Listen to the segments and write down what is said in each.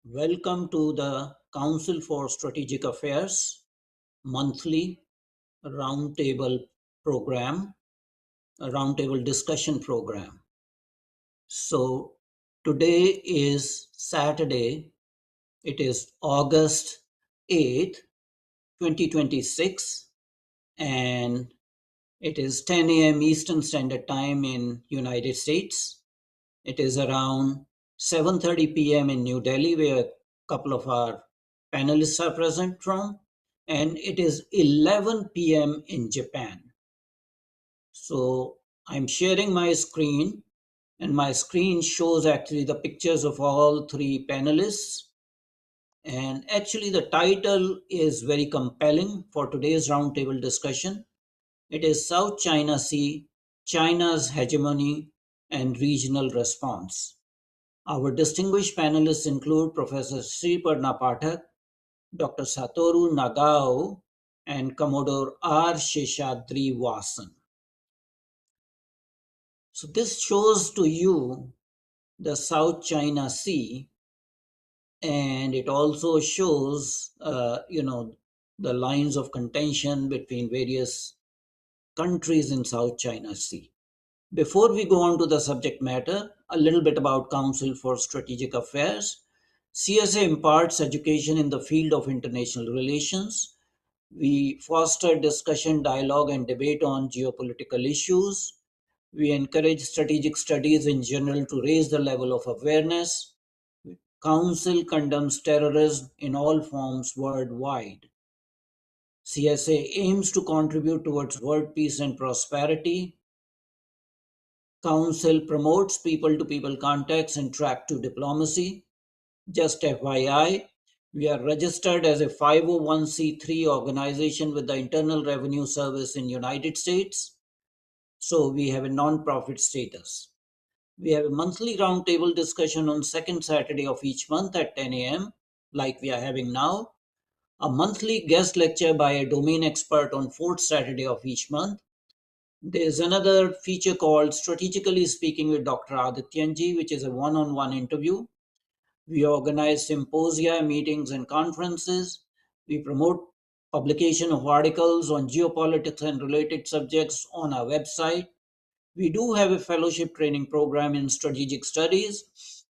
Welcome to the Council for Strategic Affairs monthly roundtable program, a roundtable discussion program. So today is Saturday, it is August 8th, 2026, and it is 10 a.m. Eastern Standard Time in United States. It is around 7:30 p.m. in New Delhi, where a couple of our panelists are present from, and it is 11 p.m. in Japan. So I'm sharing my screen, and my screen shows actually the pictures of all three panelists. And actually, the title is very compelling for today's roundtable discussion. It is South China Sea, China's Hegemony and Regional Response. Our distinguished panelists include Professor Sriparna Pathak, Dr. Satoru Nagao, and Commodore R. Seshadri Vasan. So this shows to you the South China Sea, and it also shows, the lines of contention between various countries in South China Sea. Before we go on to the subject matter, a little bit about Council for Strategic Affairs. CSA imparts education in the field of international relations. We foster discussion, dialogue, and debate on geopolitical issues. We encourage strategic studies in general to raise the level of awareness. Council condemns terrorism in all forms worldwide. CSA aims to contribute towards world peace and prosperity. Council promotes people-to-people contacts and track-to diplomacy. Just FYI, we are registered as a 501c3 organization with the Internal Revenue Service in United States. So we have a non-profit status. We have a monthly roundtable discussion on second Saturday of each month at 10 a.m., like we are having now. A monthly guest lecture by a domain expert on fourth Saturday of each month. There's another feature called Strategically Speaking with Dr. Adityanjee, which is a one-on-one interview. We organize symposia, meetings, and conferences. We promote publication of articles on geopolitics and related subjects on our website. We do have a fellowship training program in strategic studies.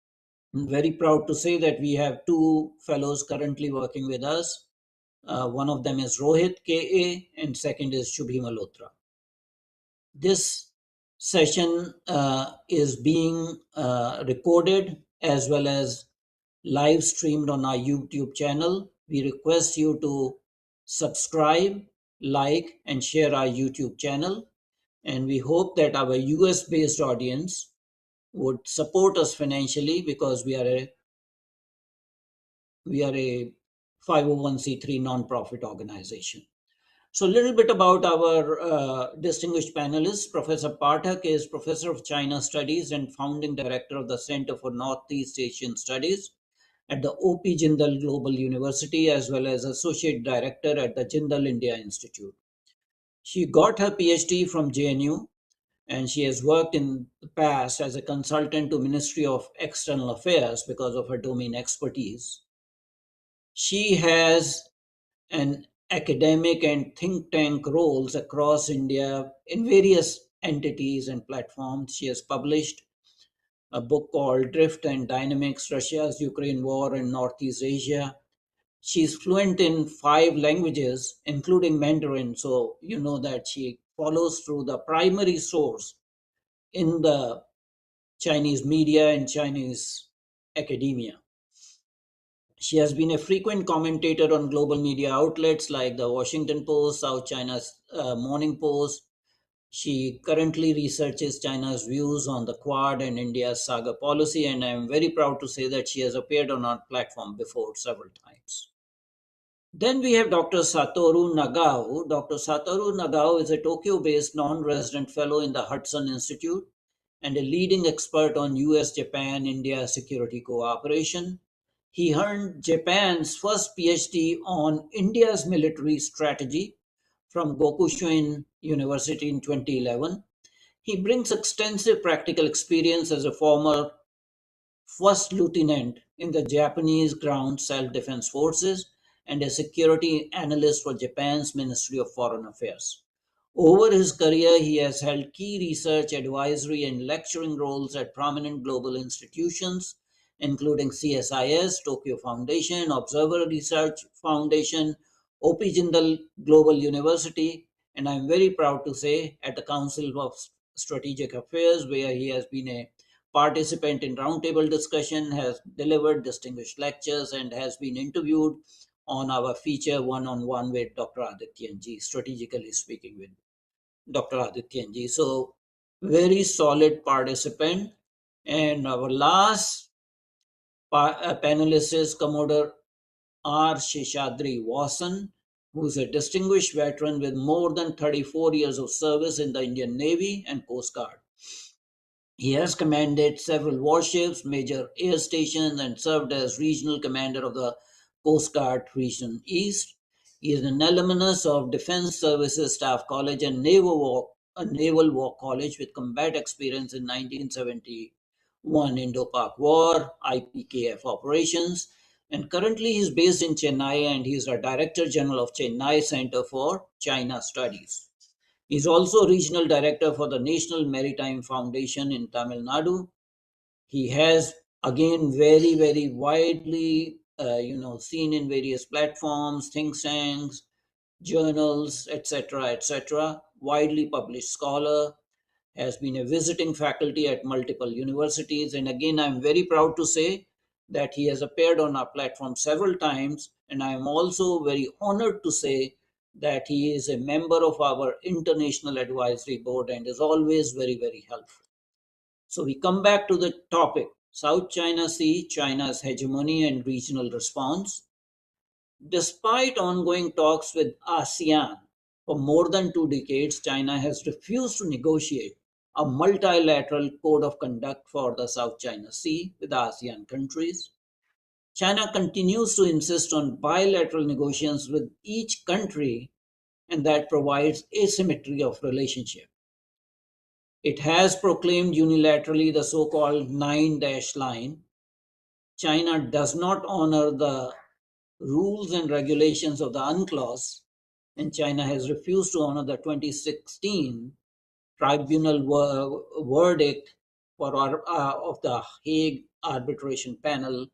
I'm very proud to say that we have two fellows currently working with us. One of them is Rohit KA, and second is Shubhi Malhotra. This session is being recorded as well as live streamed on our YouTube channel. We request you to subscribe, like, and share our YouTube channel. And we hope that our US based audience would support us financially because we are a 501c3 nonprofit organization. So a little bit about our distinguished panelists. Professor Pathak is Professor of China Studies and Founding Director of the Center for Northeast Asian Studies at the O.P. Jindal Global University, as well as Associate Director at the Jindal India Institute. She got her PhD from JNU, and she has worked in the past as a consultant to Ministry of External Affairs because of her domain expertise. She has an academic and think tank roles across India in various entities and platforms. She has published a book called Drift and Dynamics, Russia's Ukraine War in Northeast Asia. She's fluent in 5 languages, including Mandarin. So you know that she follows through the primary source in the Chinese media and Chinese academia. She has been a frequent commentator on global media outlets like the Washington Post, South China's Morning Post. She currently researches China's views on the Quad and India's Saga policy, and I am very proud to say that she has appeared on our platform before several times. Then we have Dr. Satoru Nagao. Dr. Satoru Nagao is a Tokyo based non resident fellow in the Hudson Institute and a leading expert on US Japan India security cooperation. He earned Japan's first PhD on India's military strategy from Gokushin University in 2011. He brings extensive practical experience as a former first lieutenant in the Japanese Ground Self-Defense Forces, and a security analyst for Japan's Ministry of Foreign Affairs. Over his career, he has held key research, advisory, and lecturing roles at prominent global institutions, including CSIS, Tokyo Foundation, Observer Research Foundation, OP Jindal Global University, and I'm very proud to say at the Council of Strategic Affairs, where he has been a participant in roundtable discussion, has delivered distinguished lectures, and has been interviewed on our feature one-on-one with Dr. Adityanjee, strategically speaking with Dr. Adityanjee. So, very solid participant. And our last panelist is Commodore R. Seshadri Vasan, who is a distinguished veteran with more than 34 years of service in the Indian Navy and Coast Guard. He has commanded several warships, major air stations, and served as regional commander of the Coast Guard Region East. He is an alumnus of Defense Services Staff College and Naval War College with combat experience in 1971 Indo-Pak War, IPKF operations, and currently he is based in Chennai and he is a Director General of Chennai Center for China Studies. He is also regional director for the National Maritime Foundation in Tamil Nadu. He has again very widely seen in various platforms, think tanks, journals, etc. Widely published scholar, has been a visiting faculty at multiple universities. And again, I'm very proud to say that he has appeared on our platform several times. And I am also very honored to say that he is a member of our International Advisory Board and is always very helpful. So we come back to the topic, South China Sea, China's hegemony and regional response. Despite ongoing talks with ASEAN for more than 2 decades, China has refused to negotiate a multilateral code of conduct for the South China Sea with ASEAN countries. China continues to insist on bilateral negotiations with each country, and that provides asymmetry of relationship. It has proclaimed unilaterally the so-called 9-line. China does not honor the rules and regulations of the UNCLOS, and China has refused to honor the 2016 tribunal verdict of the Hague Arbitration Panel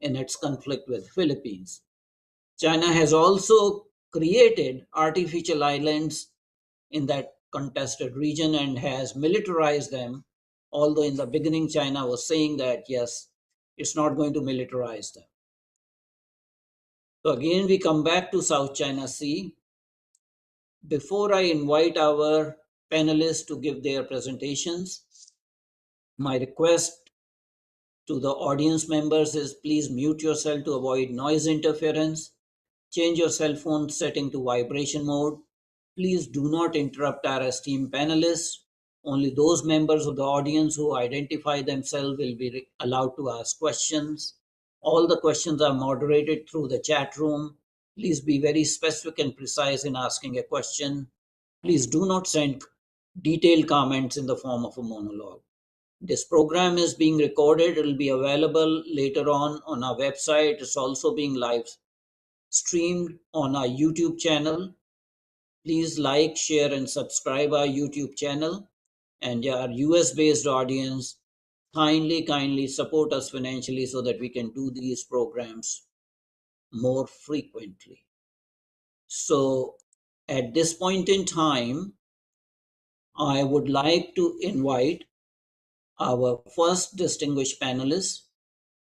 in its conflict with Philippines. China has also created artificial islands in that contested region and has militarized them, although in the beginning China was saying that yes, it's not going to militarize them. So again, we come back to South China Sea. Before I invite our panelists to give their presentations, my request to the audience members is please mute yourself to avoid noise interference. Change your cell phone setting to vibration mode. Please do not interrupt our esteemed panelists. Only those members of the audience who identify themselves will be allowed to ask questions. All the questions are moderated through the chat room. Please be very specific and precise in asking a question. Please do not send detailed comments in the form of a monologue. This program is being recorded. It will be available later on our website. It's also being live streamed on our YouTube channel. Please like, share, and subscribe our YouTube channel. And our US-based audience, kindly support us financially so that we can do these programs more frequently. So at this point in time, I would like to invite our first distinguished panelist,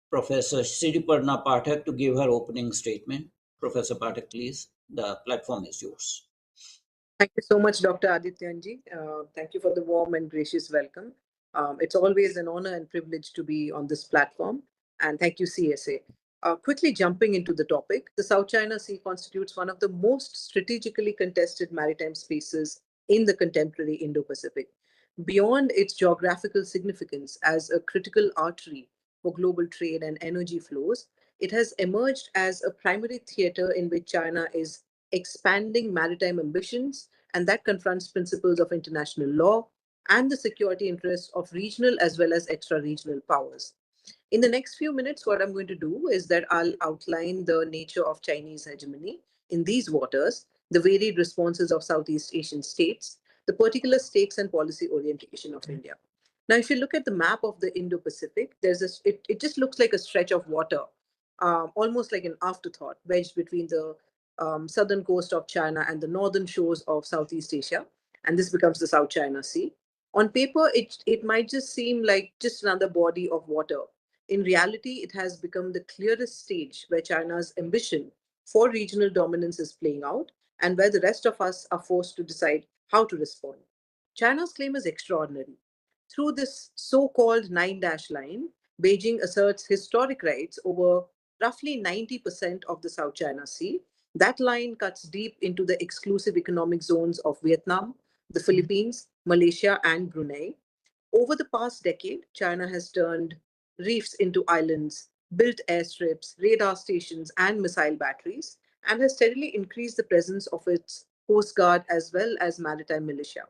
Professor Sriparna Pathak, to give her opening statement. Professor Pathak, please, the platform is yours. Thank you so much, Dr. Adityanjee. Thank you for the warm and gracious welcome. It's always an honor and privilege to be on this platform. And thank you, CSA. Quickly jumping into the topic, the South China Sea constitutes one of the most strategically contested maritime spaces in the contemporary Indo-Pacific. Beyond its geographical significance as a critical artery for global trade and energy flows, it has emerged as a primary theater in which China is expanding maritime ambitions, and that confronts principles of international law and the security interests of regional as well as extra-regional powers. In the next few minutes, what I'm going to do is that I'll outline the nature of Chinese hegemony in these waters, the varied responses of Southeast Asian states, the particular stakes and policy orientation of India. Now, if you look at the map of the Indo-Pacific, it just looks like a stretch of water, almost like an afterthought, wedged between the southern coast of China and the northern shores of Southeast Asia. And this becomes the South China Sea. On paper, it might just seem like just another body of water. In reality, it has become the clearest stage where China's ambition for regional dominance is playing out and where the rest of us are forced to decide how to respond. China's claim is extraordinary. Through this so called nine dash line, Beijing asserts historic rights over roughly 90% of the South China Sea. That line cuts deep into the exclusive economic zones of Vietnam, the Philippines, Malaysia, and Brunei. Over the past decade, China has turned reefs into islands, built airstrips, radar stations, and missile batteries, and has steadily increased the presence of its coast guard as well as maritime militia.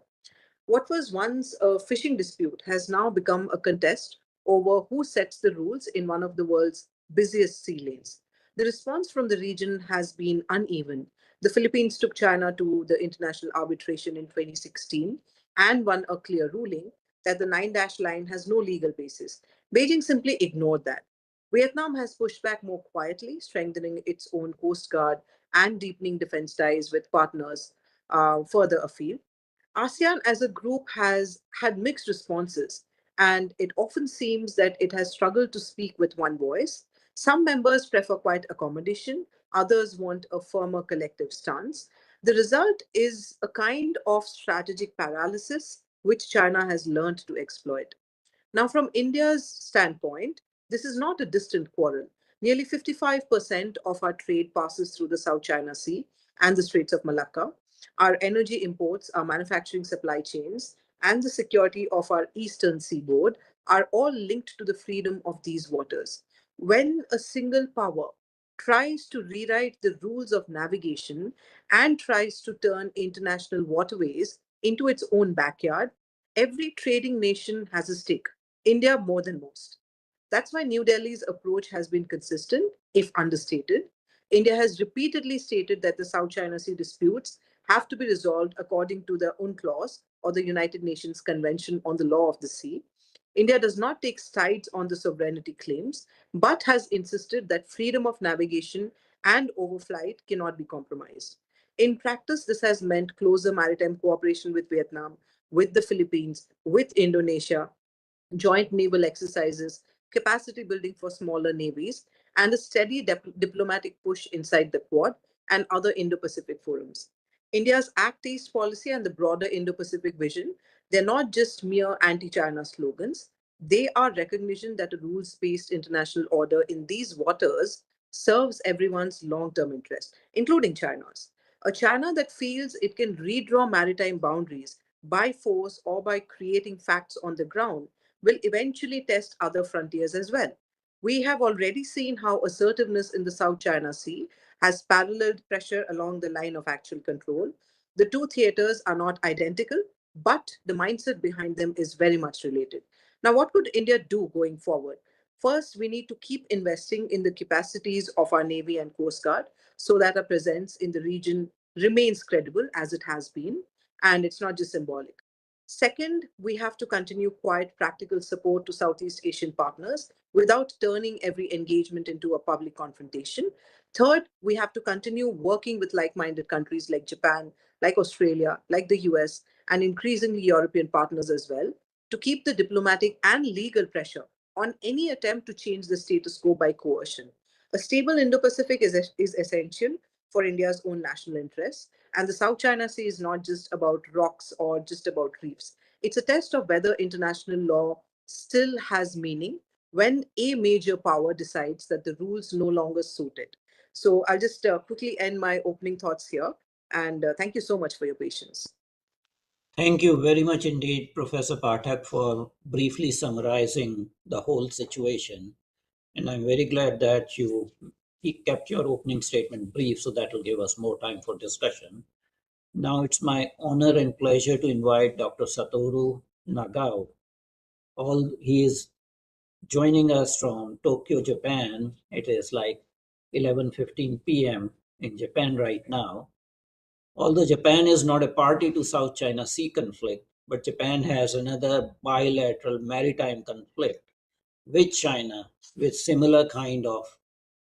What was once a fishing dispute has now become a contest over who sets the rules in one of the world's busiest sea lanes. The response from the region has been uneven. The Philippines took China to the international arbitration in 2016 and won a clear ruling that the nine dash line has no legal basis. Beijing simply ignored that. Vietnam has pushed back more quietly, strengthening its own coast guard and deepening defense ties with partners further afield. ASEAN as a group has had mixed responses, and it often seems that it has struggled to speak with one voice. Some members prefer quiet accommodation, others want a firmer collective stance. The result is a kind of strategic paralysis which China has learned to exploit. Now, from India's standpoint, this is not a distant quarrel. Nearly 55% of our trade passes through the South China Sea and the Straits of Malacca. Our energy imports, our manufacturing supply chains, and the security of our eastern seaboard are all linked to the freedom of these waters. When a single power tries to rewrite the rules of navigation and tries to turn international waterways into its own backyard, every trading nation has a stake, India more than most. That's why New Delhi's approach has been consistent, if understated. India has repeatedly stated that the South China Sea disputes have to be resolved according to the UNCLOS or the United Nations Convention on the Law of the Sea. India does not take sides on the sovereignty claims, but has insisted that freedom of navigation and overflight cannot be compromised. In practice, this has meant closer maritime cooperation with Vietnam, with the Philippines, with Indonesia, joint naval exercises, capacity building for smaller navies, and a steady diplomatic push inside the Quad and other Indo Pacific forums. India's Act East policy and the broader Indo Pacific vision, they're not just mere anti China slogans. They are recognition that a rules based international order in these waters serves everyone's long term interest, including China's. A China that feels it can redraw maritime boundaries by force or by creating facts on the ground will eventually test other frontiers as well. We have already seen how assertiveness in the South China Sea has paralleled pressure along the line of actual control. The two theaters are not identical, but the mindset behind them is very much related. Now, what could India do going forward? First, we need to keep investing in the capacities of our Navy and Coast Guard so that our presence in the region remains credible as it has been, and it's not just symbolic. Second, we have to continue quiet, practical support to Southeast Asian partners without turning every engagement into a public confrontation. Third, we have to continue working with like minded countries like Japan, like Australia, like the US, and increasingly European partners as well to keep the diplomatic and legal pressure on any attempt to change the status quo by coercion. A stable Indo Pacific is essential for India's own national interests. And the South China Sea is not just about rocks or just about reefs. It's a test of whether international law still has meaning when a major power decides that the rules no longer suit it. So I'll just quickly end my opening thoughts here. And thank you so much for your patience. Thank you very much indeed, Professor Pathak, for briefly summarizing the whole situation. And I'm very glad that you kept your opening statement brief, so that will give us more time for discussion. Now it's my honor and pleasure to invite Dr. Satoru Nagao. He is joining us from Tokyo, Japan. It is like 11:15 p.m. in Japan right now. Although Japan is not a party to South China Sea conflict, but Japan has another bilateral maritime conflict with China with similar kind of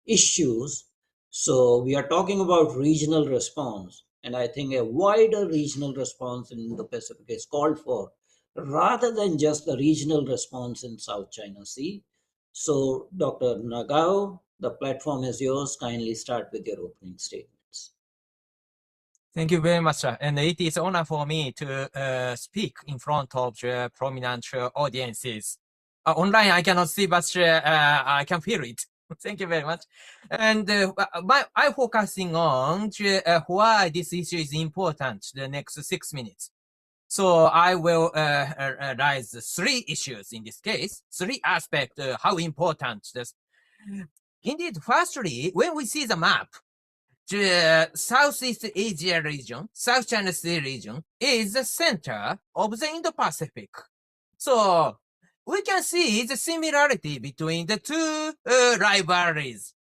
issues. So we are talking about regional response, and I think a wider regional response in the Pacific is called for, rather than just the regional response in South China Sea. So, Dr. Nagao, the platform is yours. Kindly start with your opening statements. Thank you very much, sir. And it is an honor for me to speak in front of the prominent audiences. Online, I cannot see, but I can feel it. Thank you very much. And I'm focusing on why this issue is important the next 6 minutes. So I will raise 3 issues in this case, 3 aspects, how important this. Indeed, firstly, when we see the map, the Southeast Asia region, South China Sea region, is the center of the Indo-Pacific. So we can see the similarity between the two rivalries.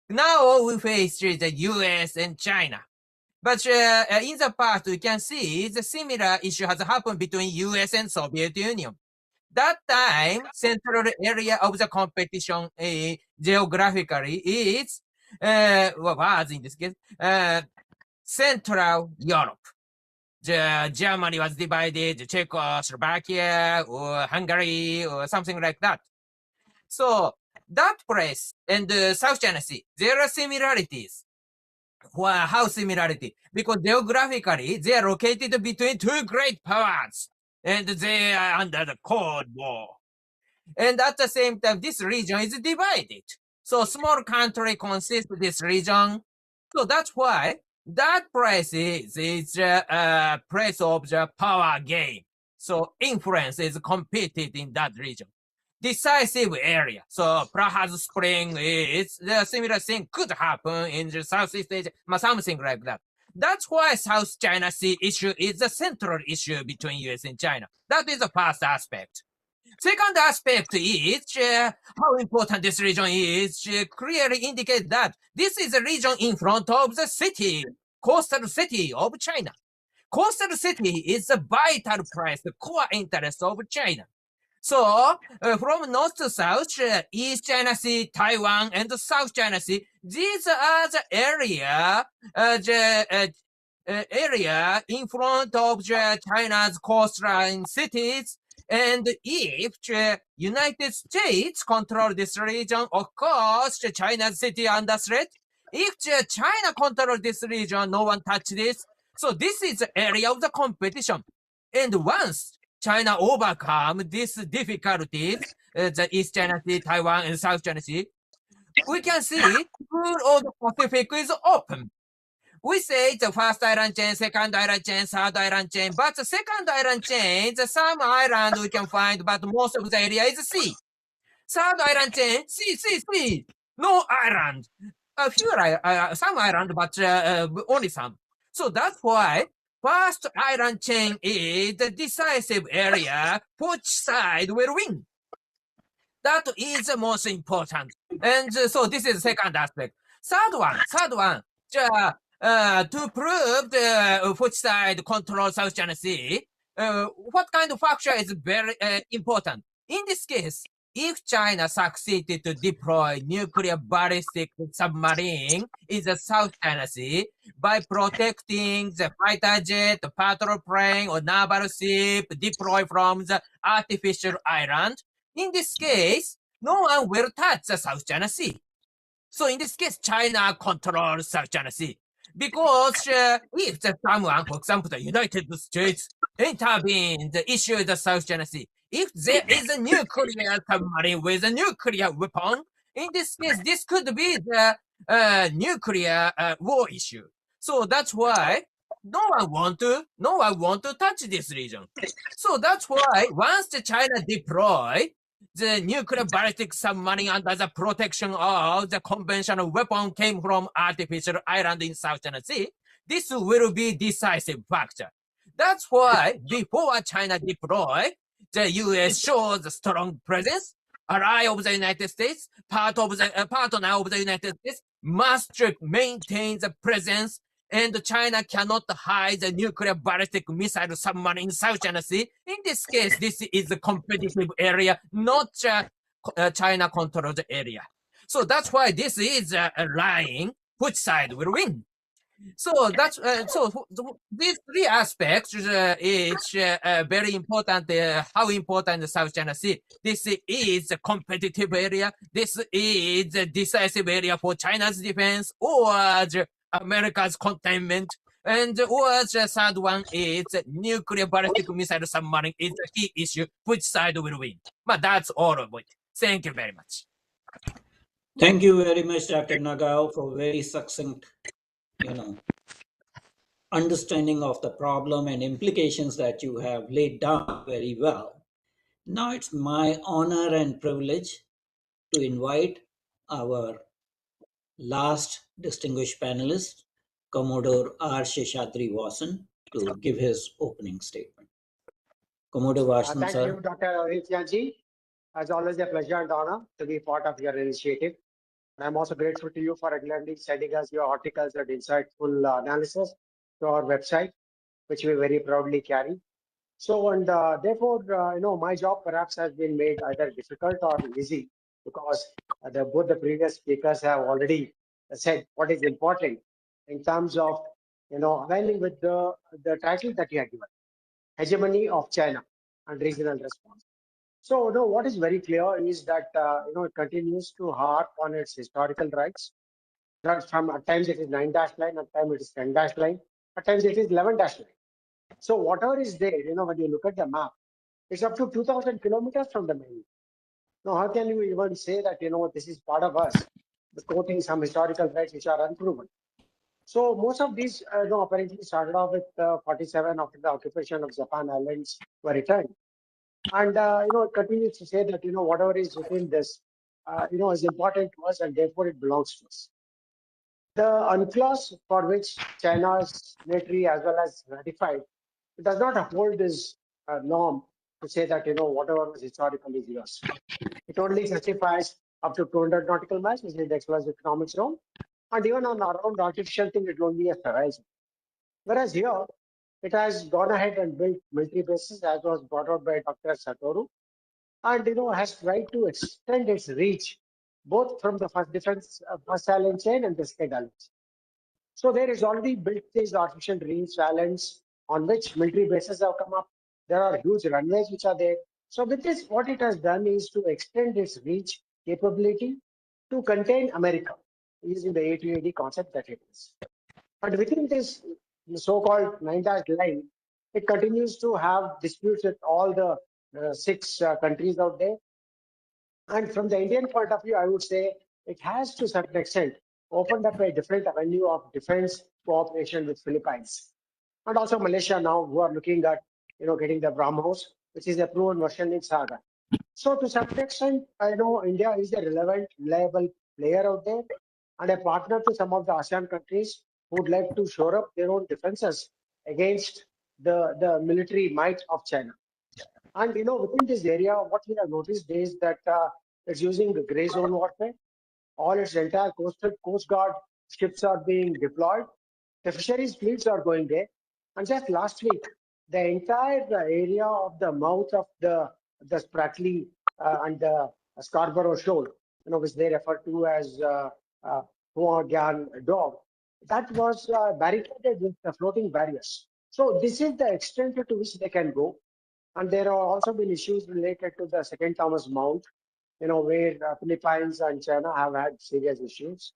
Now we face the US and China. But in the past, we can see the similar issue has happened between US and Soviet Union. That time, central area of the competition geographically is was in this case Central Europe. Germany was divided, Czechoslovakia or Hungary or something like that. So that place and South China Sea, there are similarities. Well, how similarity? Because geographically, they are located between 2 great powers, and they are under the Cold War. And at the same time, this region is divided. So small country consists of this region. So that's why that place is place of the power game. So influence is competed in that region. Decisive area. So Praha's Spring is the similar thing could happen in the Southeast Asia, something like that. That's why South China Sea issue is the central issue between US and China. That is the first aspect. Second aspect is how important this region is clearly indicate that this is a region in front of the city, coastal city of China. Coastal city is a vital place, the core interest of China. So from north to south, East China Sea, Taiwan, and South China Sea, these are the area in front of China's coastline cities. And if United States control this region, of course, China's city under threat. If China control this region, no one touch this. So this is the area of the competition. And once China overcome these difficulties, the East China Sea, Taiwan, and South China Sea, we can see all of the Pacific is open. We say the first island chain, second island chain, third island chain, but the second island chain, some island we can find, but most of the area is sea. Third island chain, sea, no island. A few, some island, but only some. So that's why first island chain is the decisive area, which side will win. That is the most important. And so this is the second aspect. Third one, to prove the which side controls South China Sea, what kind of factor is very important? In this case, if China succeeded to deploy nuclear ballistic submarine in the South China Sea by protecting the fighter jet, the patrol plane, or naval ship deployed from the artificial island, in this case, no one will touch the South China Sea. So in this case, China controls South China Sea. Because if someone, for example, the United States intervenes, the issue is the South China Sea. If there is a nuclear submarine with a nuclear weapon, in this case, this could be the nuclear war issue. So that's why no one want to touch this region. So that's why once the China deploy the nuclear ballistic submarine under the protection of the conventional weapon came from artificial island in South China Sea, this will be decisive factor. That's why before China deploy, the US shows a strong presence ally of the United States, partner of the United States, must maintain the presence, and China cannot hide the nuclear ballistic missile submarine in South China Sea. In this case, this is a competitive area, not China controlled area. So that's why this is a line which side will win. So that's these three aspects is very important. How important the South China Sea? This is a competitive area. This is a decisive area for China's defense or America's containment. And or the third one is nuclear ballistic missile submarine is the key issue. Which side will win? But that's all of it. Thank you very much. Thank you very much, Dr. Nagao, for very succinct, understanding of the problem and implications that you have laid down very well. Now it's my honor and privilege to invite our last distinguished panelist, Commodore R. Seshadri Vasan, to give his opening statement. Commodore Vasan, Thank sir. you, Dr. Adityanjee. As always, a pleasure and honor to be part of your initiative. And I'm also grateful to you for regularly sending us your articles and insightful analysis to our website, which we very proudly carry. So, and therefore, my job perhaps has been made either difficult or easy because both the previous speakers have already said what is important in terms of, aligning with the title that you have given, Hegemony of China and Regional Response. So, what is very clear is that, it continues to harp on its historical rights. That from at times it is 9-line, at times it is 10-line, at times it is 11-line. So whatever is there, when you look at the map, it's up to 2,000 kilometers from the main. Now, how can you even say that, this is part of us, quoting some historical rights which are unproven? So most of these, apparently started off with 47 after the occupation of Japan Islands were returned. And, it continues to say that, whatever is within this, is important to us and therefore it belongs to us. The UNCLOS for which China's signatory as well as ratified, it does not uphold this norm to say that, whatever was historically is yours. It only justifies up to 200 nautical miles, which is the exclusive economic zone. And even on our own artificial thing, it won't be a sterile zone. Whereas here, it has gone ahead and built military bases, as was brought out by Dr. Satoru, and has tried to extend its reach both from the first defense, first island chain and the second island chain. So there is already built these artificial reefs, islands on which military bases have come up. There are huge runways which are there. So with this, what it has done is to extend its reach capability to contain America using the A2AD concept that it is. But within this so-called 9-line, it continues to have disputes with all the 6 countries out there. And from the Indian point of view, I would say it has to a certain extent opened up a different avenue of defense cooperation with Philippines. And also Malaysia now, who are looking at, getting the BrahMos, which is a proven version in Saga. So to some extent, I know India is a relevant, reliable player out there and a partner to some of the ASEAN countries who would like to shore up their own defenses against the military might of China. And, within this area, what we have noticed is that it's using the gray zone warfare. All its entire Coast Guard ships are being deployed. The fisheries fleets are going there. And just last week, the entire area of the mouth of the Spratly and the Scarborough Shoal, which they refer to as Huagan Dog, that was barricaded with the floating barriers. So this is the extent to which they can go. And there have also been issues related to the second Thomas Mount, where Philippines and China have had serious issues.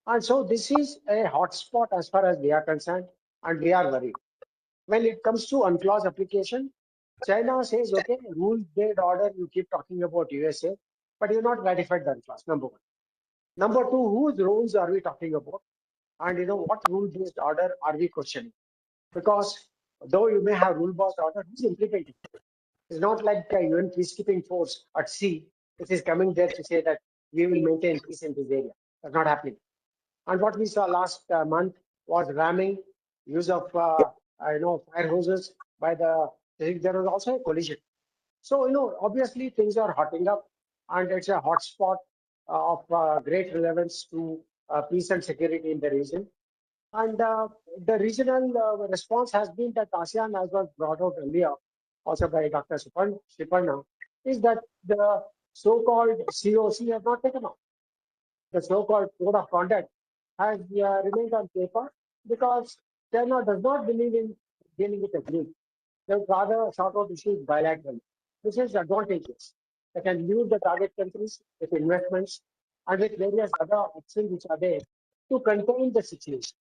And so this is a hotspot as far as we are concerned, and we are worried. When it comes to UNCLOS application, China says, okay, rules-based order, you keep talking about USA, but you're not ratified the UNCLOS, number one. Number two, whose rules are we talking about? And what rule-based order are we questioning? Because though you may have rule-based order, who's implementing it? It's not like the UN peacekeeping force at sea, which is coming there to say that we will maintain peace in this area. That's not happening. And what we saw last month was ramming, use of fire hoses by there was also a collision. So obviously things are hotting up. and it's a hotspot of great relevance to peace and security in the region. And the regional response has been that ASEAN, as was brought out earlier, also by Dr. Sriparna, is that the so-called COC has not taken off. The so-called code of conduct has remained on paper because China does not believe in dealing with a group. They would rather sort out issues bilaterally. This is advantageous. They can use the target countries with investments and with various other options which are there to contain the situation.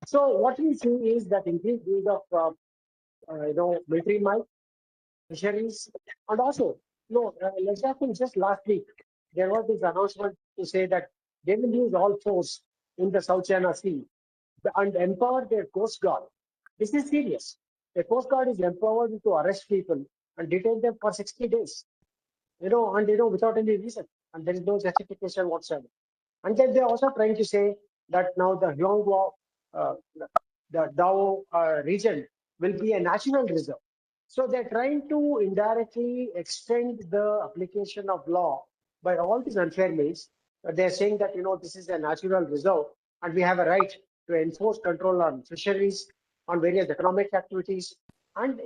So what we see is that increased use of military might, fisheries, and also just last week there was this announcement to say that they will use all force in the South China Sea and empower their Coast Guard. This is serious. The Coast Guard is empowered to arrest people and detain them for 60 days, without any reason, and there is no justification whatsoever. And then they're also trying to say that now the Huangguo, uh, the Dao region will be a national reserve. So they're trying to indirectly extend the application of law by all these unfair means. They're saying that, this is a natural reserve and we have a right to enforce control on fisheries, on various economic activities. And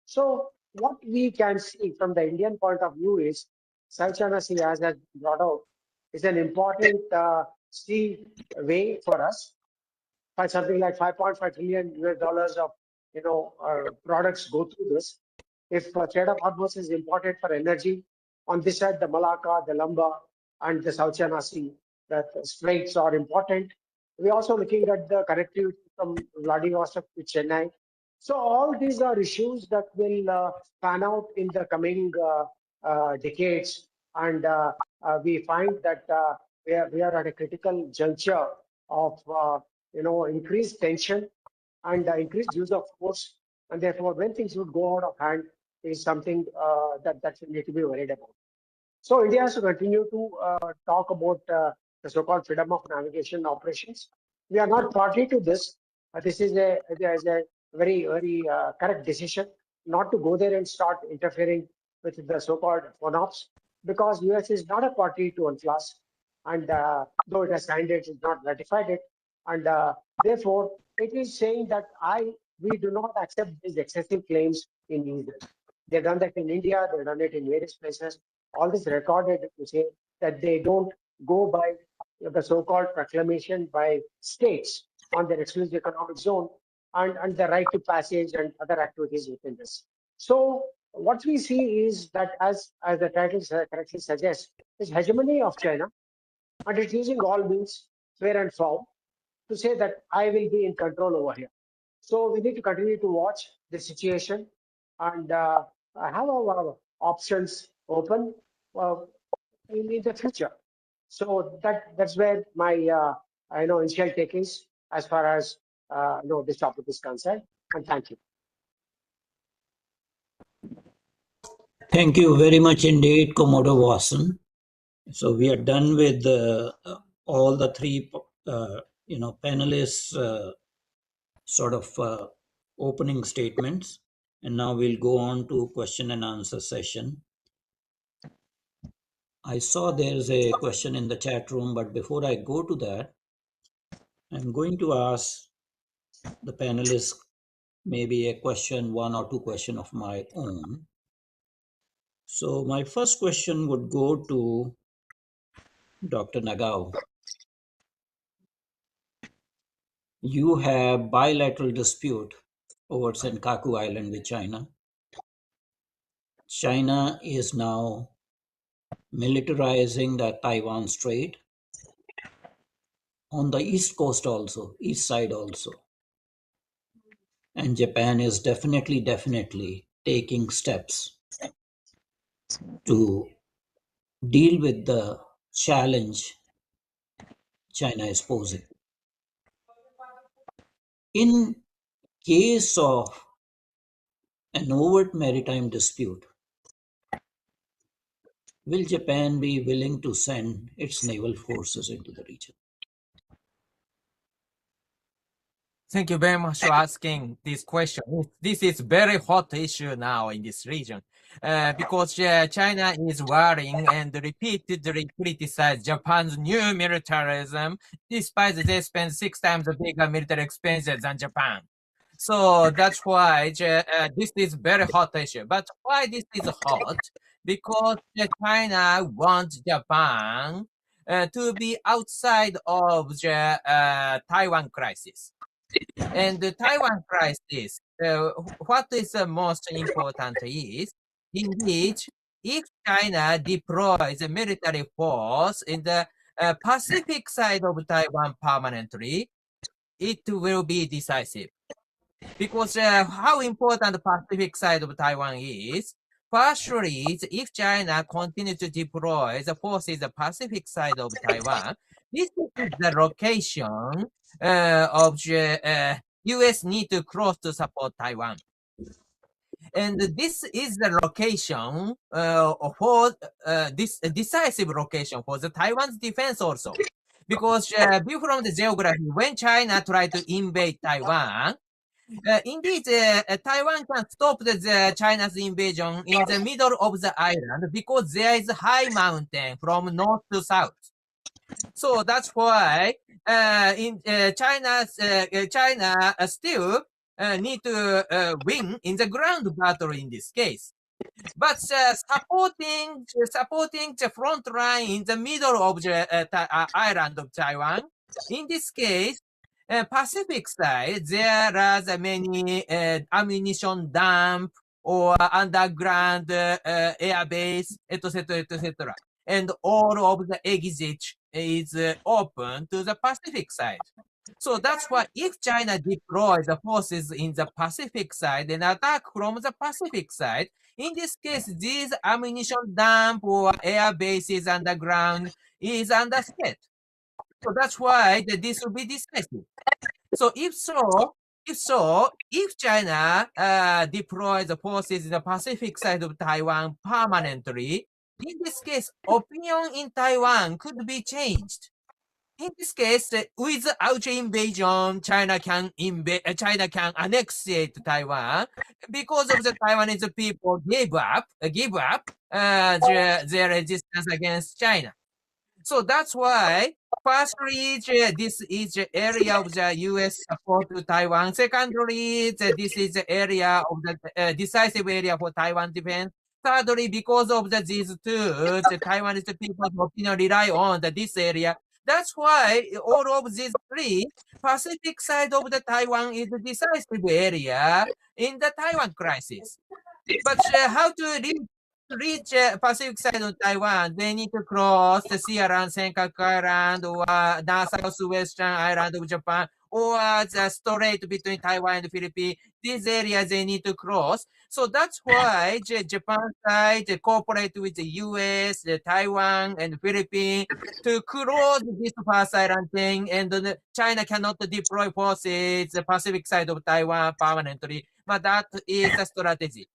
so what we can see from the Indian point of view is South China Sea, as has brought out, is an important sea way for us. Something like 5.5 trillion US dollars of products go through this. If trade of hormones is important for energy, on this side the Malacca, the Lumbar, and the South China Sea, that straits are important. We're also looking at the connectivity from Vladivostok to Chennai. So all these are issues that will pan out in the coming decades, and we find that we are at a critical juncture of increased tension and increased use of force, and therefore when things would go out of hand is something that we need to be worried about. So India has to continue to talk about the so-called freedom of navigation operations. We are not party to this. This is a very, very correct decision not to go there and start interfering with the so-called FONOPS, because US is not a party to UNCLOS, and though it has signed it, it's not ratified it, and therefore it is saying that we do not accept these excessive claims in either. They've done that in India, they've done it in various places. All this recorded to say that they don't go by the so-called proclamation by states on their exclusive economic zone and the right to passage and other activities within this. So what we see is that, as the title correctly suggests, is hegemony of China, and it's using all means, fair and foul, to say that I will be in control over here. So we need to continue to watch the situation and have our options open in the future. So that's where my initial take is as far as this topic is concerned. And thank you. Thank you very much indeed, Commodore Vasan. So we are done with all the three, panelists' sort of opening statements, and now we'll go on to question and answer session. I saw there's a question in the chat room, but before I go to that, I'm going to ask the panelists maybe a question, one or two questions of my own. So my first question would go to Dr. Nagao. You have bilateral dispute over Senkaku Island with China. China is now militarizing the Taiwan Strait on the east coast also, east side also. And Japan is definitely taking steps to deal with the challenge China is posing. In case of an overt maritime dispute, will Japan be willing to send its naval forces into the region? Thank you very much for asking this question. This is very hot issue now in this region. because China is worrying and repeatedly criticized Japan's new militarism, despite they spend 6 times bigger military expenses than Japan. So that's why this is very hot issue. But why this is hot? Because China wants Japan to be outside of the Taiwan crisis. And the Taiwan crisis, what is the most important is, indeed, if China deploys a military force in the Pacific side of Taiwan permanently, it will be decisive. Because how important the Pacific side of Taiwan is, firstly, if China continues to deploy the forces the Pacific side of Taiwan, this is the location of the U.S. need to cross to support Taiwan. And this is the location for this decisive location for the Taiwan's defense also. Because view from the geography, when China tried to invade Taiwan, indeed, Taiwan can stop the China's invasion in the middle of the island because there is a high mountain from north to south. So that's why in China still need to win in the ground battle in this case. But supporting the front line in the middle of the island of Taiwan, in this case, Pacific side, there are the many ammunition dump or underground air base, etc., etc. And all of the exit is open to the Pacific side. So that's why if China deploys the forces in the Pacific side and attack from the Pacific side, in this case, these ammunition dump or air bases underground is under threat. So that's why this will be decisive. So if China deploys the forces in the Pacific side of Taiwan permanently, in this case, opinion in Taiwan could be changed. In this case, without invasion, China can annex Taiwan because of the Taiwanese people gave up their resistance against China. So that's why, firstly, this is the area of the U.S. support to Taiwan. Secondly, this is the area of the decisive area for Taiwan defense. Thirdly, because of these two, the Taiwanese people's opinion rely on this area. That's why all of these three, Pacific side of the Taiwan is the decisive area in the Taiwan crisis. But how to reach Pacific side of Taiwan? They need to cross the Sea Island, Senkaku Island, or the southwestern island of Japan, or the strait between Taiwan and the Philippines. These areas they need to cross. So that's why Japan side cooperate with the US, the Taiwan, and the Philippines to close this first island thing, and China cannot deploy forces the Pacific side of Taiwan permanently. But that is a strategy.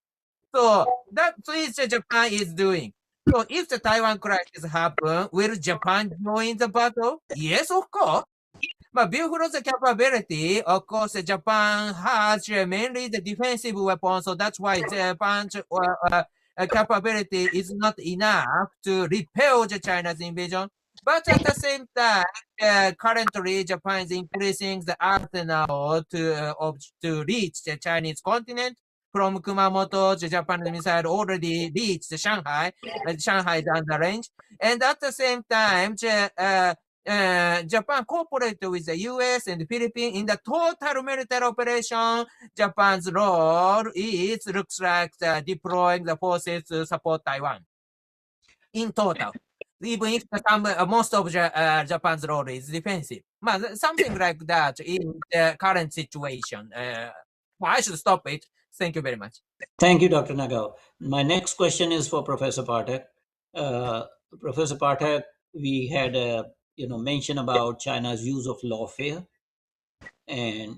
So that is Japan is doing. So if the Taiwan crisis happen, will Japan join the battle? Yes, of course. But view from the capability, of course, Japan has mainly the defensive weapon, so that's why Japan's capability is not enough to repel the China's invasion. But at the same time, currently Japan is increasing the arsenal to reach the Chinese continent. From Kumamoto, the Japanese missile already reached Shanghai. Shanghai is under range. And at the same time, Japan cooperated with the US and the Philippines in the total military operation. Japan's role looks like deploying the forces to support Taiwan in total. Even if most of Japan's role is defensive. Something like that in the current situation. I should stop it. Thank you very much. Thank you, Dr. Nagao. My next question is for Professor Pathak. Professor Pathak, we had a mention about China's use of lawfare and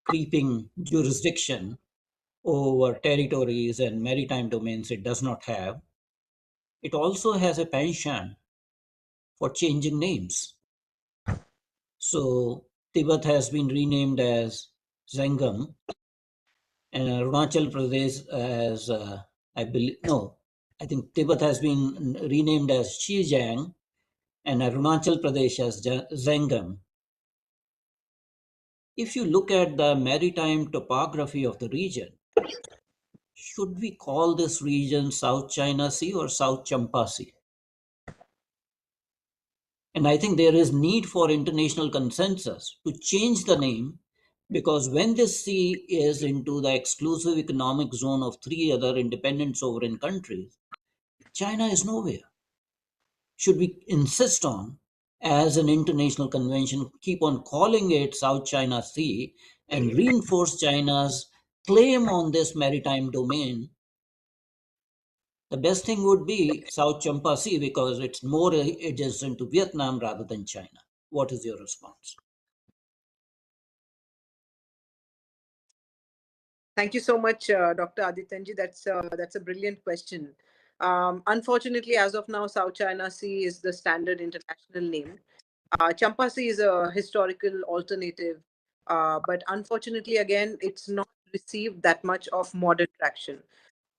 creeping jurisdiction over territories and maritime domains it does not have. It also has a penchant for changing names. So Tibet has been renamed as Zengam and Arunachal Pradesh as I believe, no, I think Tibet has been renamed as Xizang and Arunachal Pradesh as Zangam. If you look at the maritime topography of the region, should we call this region South China Sea or South Champa Sea? And I think there is need for international consensus to change the name, because when this sea is into the exclusive economic zone of three other independent sovereign countries, China is nowhere. Should we insist on, as an international convention, keep on calling it South China Sea and reinforce China's claim on this maritime domain? The best thing would be South Champa Sea because it's more adjacent to Vietnam rather than China. What is your response? Thank you so much, Dr. Adityanjee. That's a brilliant question. Unfortunately, as of now, South China Sea is the standard international name. Champa Sea is a historical alternative, but unfortunately, again, it's not received that much of modern traction.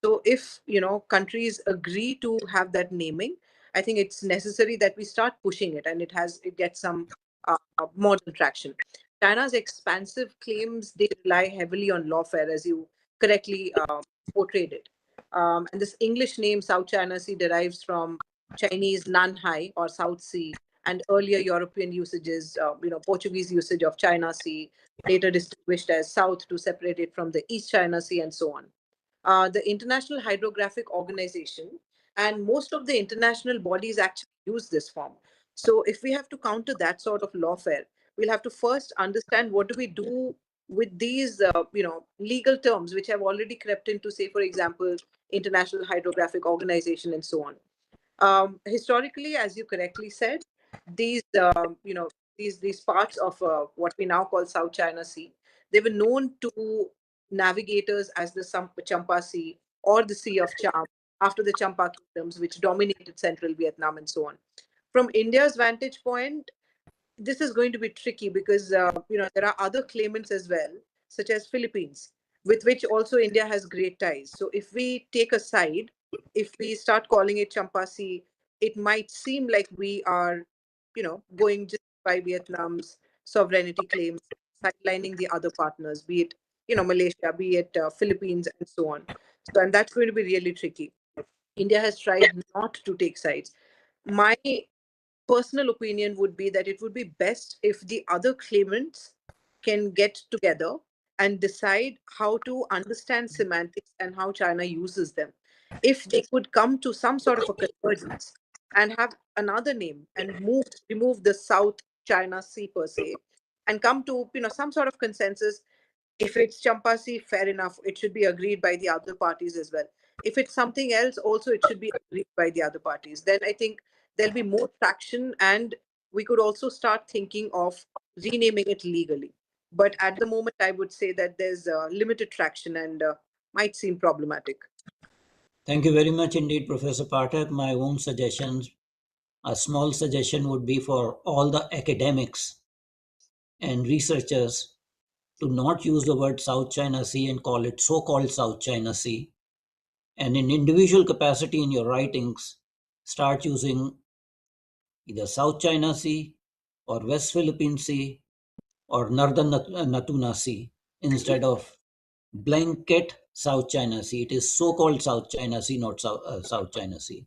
So if countries agree to have that naming, I think it's necessary that we start pushing it, and it gets some modern traction. China's expansive claims, they rely heavily on lawfare, as you correctly portrayed it. And this English name South China Sea derives from Chinese Nanhai or South Sea, and earlier European usages, Portuguese usage of China Sea, later distinguished as South to separate it from the East China Sea, and so on. The International Hydrographic Organization, and most of the international bodies actually use this form. So if we have to counter that sort of lawfare, we'll have to first understand what do we do with these, legal terms which have already crept into, say, for example, International Hydrographic Organization and so on. Historically, as you correctly said, these these parts of what we now call South China Sea, they were known to navigators as the Champa Sea or the Sea of Cham after the Champa kingdoms, which dominated central Vietnam and so on. From India's vantage point, this is going to be tricky because there are other claimants as well, such as Philippines, with which also India has great ties. So if we take a side, if we start calling it Champasi, it might seem like we are, going just by Vietnam's sovereignty claims, sidelining the other partners, be it Malaysia, be it Philippines, and so on. So and that's going to be really tricky. India has tried not to take sides. My personal opinion would be that it would be best if the other claimants can get together and decide how to understand semantics and how China uses them. If they could come to some sort of a convergence and have another name and remove the South China Sea per se, and come to some sort of consensus. If it's Champasi, fair enough. It should be agreed by the other parties as well. If it's something else, also it should be agreed by the other parties. Then I think there'll be more traction, and we could also start thinking of renaming it legally. But at the moment, I would say that there's limited traction and might seem problematic. Thank you very much indeed, Professor Pathak. My own suggestions, a small suggestion would be for all the academics and researchers to not use the word South China Sea and call it so-called South China Sea. And in individual capacity in your writings, start using either South China Sea or West Philippine Sea or Northern Natuna Sea instead of blanket South China Sea. It is so-called South China Sea, not South China Sea.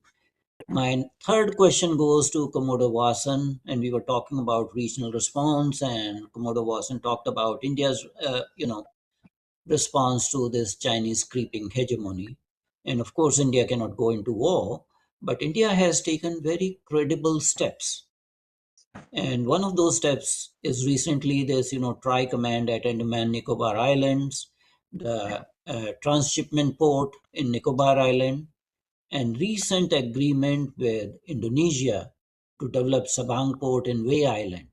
My third question goes to Commodore Vasan, and we were talking about regional response, and Commodore Vasan talked about India's, response to this Chinese creeping hegemony. And of course, India cannot go into war, but India has taken very credible steps. And one of those steps is recently this, Tri Command at Andaman Nicobar Islands, the transshipment port in Nicobar Island, and recent agreement with Indonesia to develop Sabang port in Way Island.